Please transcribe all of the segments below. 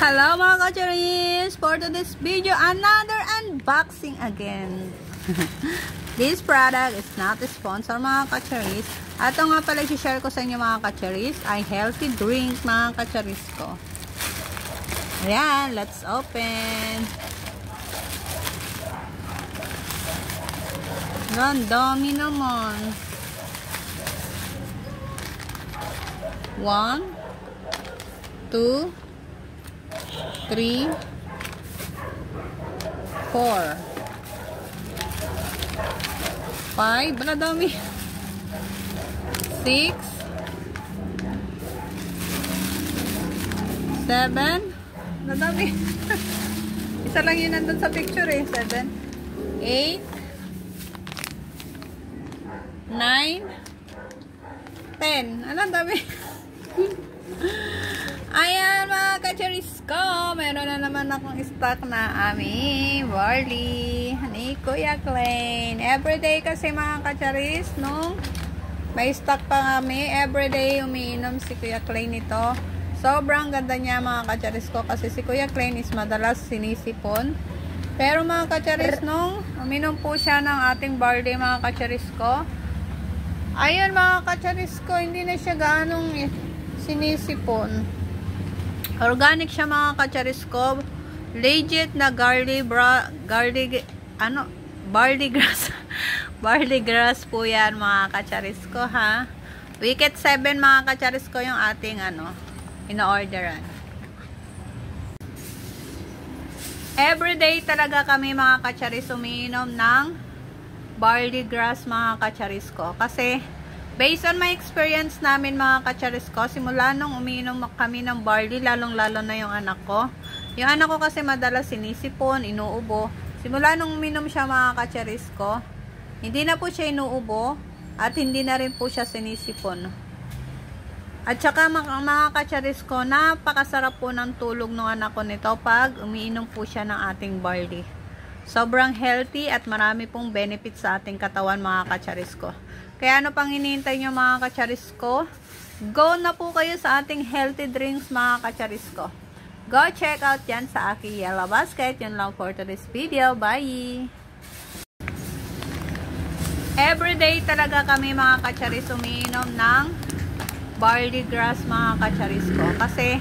Hello mga kacharis! For today's video, another unboxing again. This product is not a sponsor mga kacharis. Ito nga pala i-share ko sa inyo mga kacharis ay healthy drink mga kacharis ko. Ayan, let's open. Ang dami naman. 1, 2, 3, 4, 5, wala dami. 6, 7, wala dami. Isa lang yun nandun sa picture eh. 7, 8, 9, 10. Ano dami? Ayan mga kacharis ko, meron na naman akong stock na aming barley ni Kuya Klein. Everyday kasi mga kacharis, nung may stock pa kami, everyday umiinom si Kuya Klein nito. Sobrang ganda niya mga kacharis ko kasi si Kuya Klein is madalas sinisipon. Pero mga kacharis, nung uminom po siya ng ating barley mga kacharis ko, ayun mga kacharis ko, hindi na siya ganong sinisipon. Organic siya mga kacharis ko. Legit na barley grass. Barley grass po yan mga kacharis ko ha. Wicket 7 mga kacharis ko yung ating ino-orderan. Everyday talaga kami mga kacharis umiinom ng barley grass mga kacharis ko. Kasi based on my experience namin mga kacharis ko, simula nung umiinom kami ng barley, lalong-lalo na yung anak ko. Yung anak ko kasi madalas sinisipon, inuubo. Simula nung uminom siya mga kacharis ko, hindi na po siya inuubo at hindi na rin po siya sinisipon. At saka mga kacharis ko, napakasarap po ng tulog ng anak ko nito pag umiinom po siya ng ating barley. Sobrang healthy at marami pong benefits sa ating katawan mga kacharis ko. Kaya ano pang hinihintay nyo mga kacharis ko? Go na po kayo sa ating healthy drinks mga kacharis ko. Go check out yan sa aking yellow basket. Yun lang for today's video. Bye! Everyday talaga kami mga kacharis umiinom ng barley grass mga kacharis ko. Kasi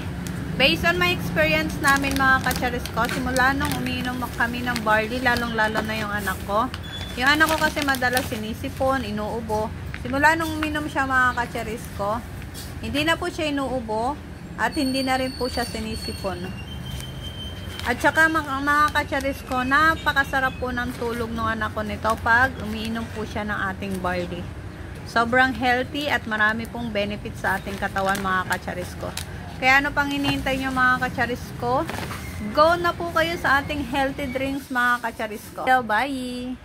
based on my experience namin mga kacharis ko, simula nung umiinom kami ng barley, lalong-lalo na yung anak ko. Yung anak ko kasi madalas sinisipon, inuubo. Simula nung uminom siya mga kacharis ko, hindi na po siya inuubo at hindi na rin po siya sinisipon. At saka mga kacharis ko, napakasarap po ng tulog ng anak ko nito pag umiinom po siya ng ating barley. Sobrang healthy at marami pong benefits sa ating katawan mga kacharis ko. Kaya ano pang hinihintay nyo mga kacharis ko? Go na po kayo sa ating healthy drinks mga kacharis ko. Bye!